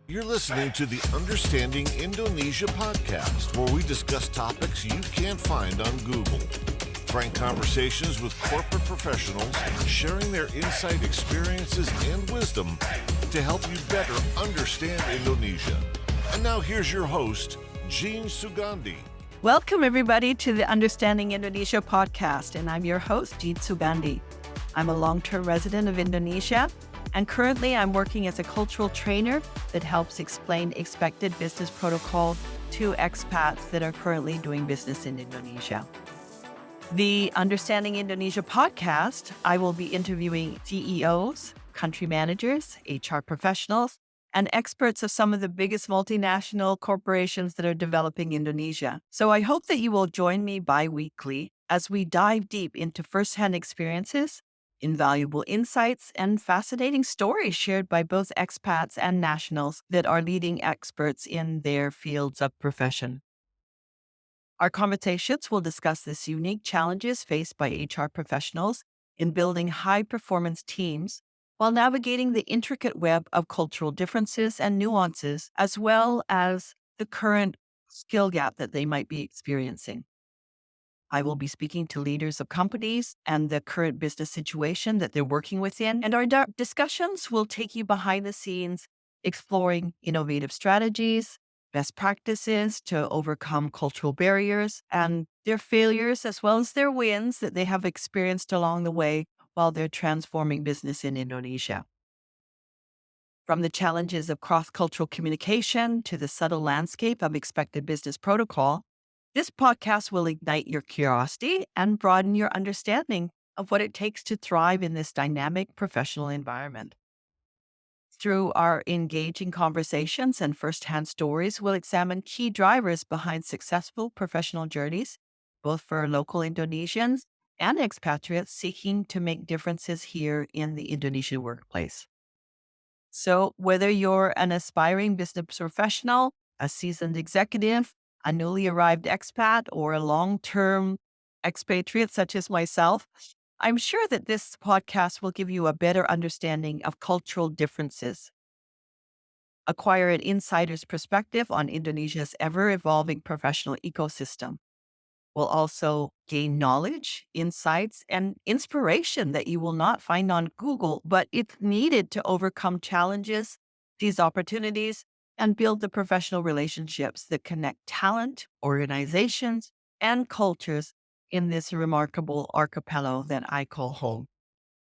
You're listening to the Understanding Indonesia Podcast, where we discuss topics you can't find on Google. Frank conversations with corporate professionals sharing their insight, experiences, and wisdom to help you better understand Indonesia. And now here's your host, Jean Sugandy. Welcome, everybody, to the Understanding Indonesia Podcast, and I'm your host, Jean Sugandy. I'm a long-term resident of Indonesia, and currently I'm working as a cultural trainer that helps explain expected business protocol to expats that are currently doing business in Indonesia. The Understanding Indonesia Podcast, I will be interviewing CEOs, country managers, HR professionals, and experts of some of the biggest multinational corporations that are developing Indonesia. So I hope that you will join me bi-weekly as we dive deep into firsthand experiences, invaluable insights, and fascinating stories shared by both expats and nationals that are leading experts in their fields of profession. Our conversations will discuss the unique challenges faced by HR professionals in building high-performance teams while navigating the intricate web of cultural differences and nuances, as well as the current skill gap that they might be experiencing. I will be speaking to leaders of companies and the current business situation that they're working within, and our discussions will take you behind the scenes, exploring innovative strategies, best practices to overcome cultural barriers, and their failures as well as their wins that they have experienced along the way while they're transforming business in Indonesia. From the challenges of cross-cultural communication to the subtle landscape of expected business protocol, this podcast will ignite your curiosity and broaden your understanding of what it takes to thrive in this dynamic professional environment. Through our engaging conversations and firsthand stories, we'll examine key drivers behind successful professional journeys, both for local Indonesians and expatriates seeking to make differences here in the Indonesian workplace. So whether you're an aspiring business professional, a seasoned executive, a newly arrived expat, or a long-term expatriate such as myself, I'm sure that this podcast will give you a better understanding of cultural differences, acquire an insider's perspective on Indonesia's ever-evolving professional ecosystem. We'll also gain knowledge, insights, and inspiration that you will not find on Google, but it's needed to overcome challenges, seize opportunities, and build the professional relationships that connect talent, organizations, and cultures in this remarkable archipelago that I call home.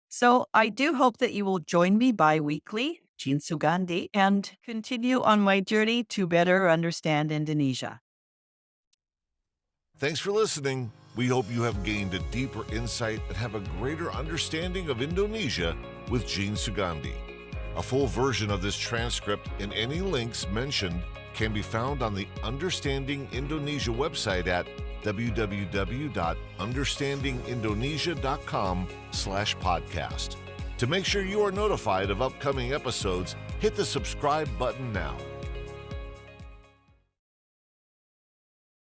So I do hope that you will join me bi-weekly, Jean Sugandy, and continue on my journey to better understand Indonesia. Thanks for listening. We hope you have gained a deeper insight and have a greater understanding of Indonesia with Jean Sugandy. A full version of this transcript and any links mentioned can be found on the Understanding Indonesia website at www.understandingindonesia.com/podcast. To make sure you are notified of upcoming episodes, hit the subscribe button now.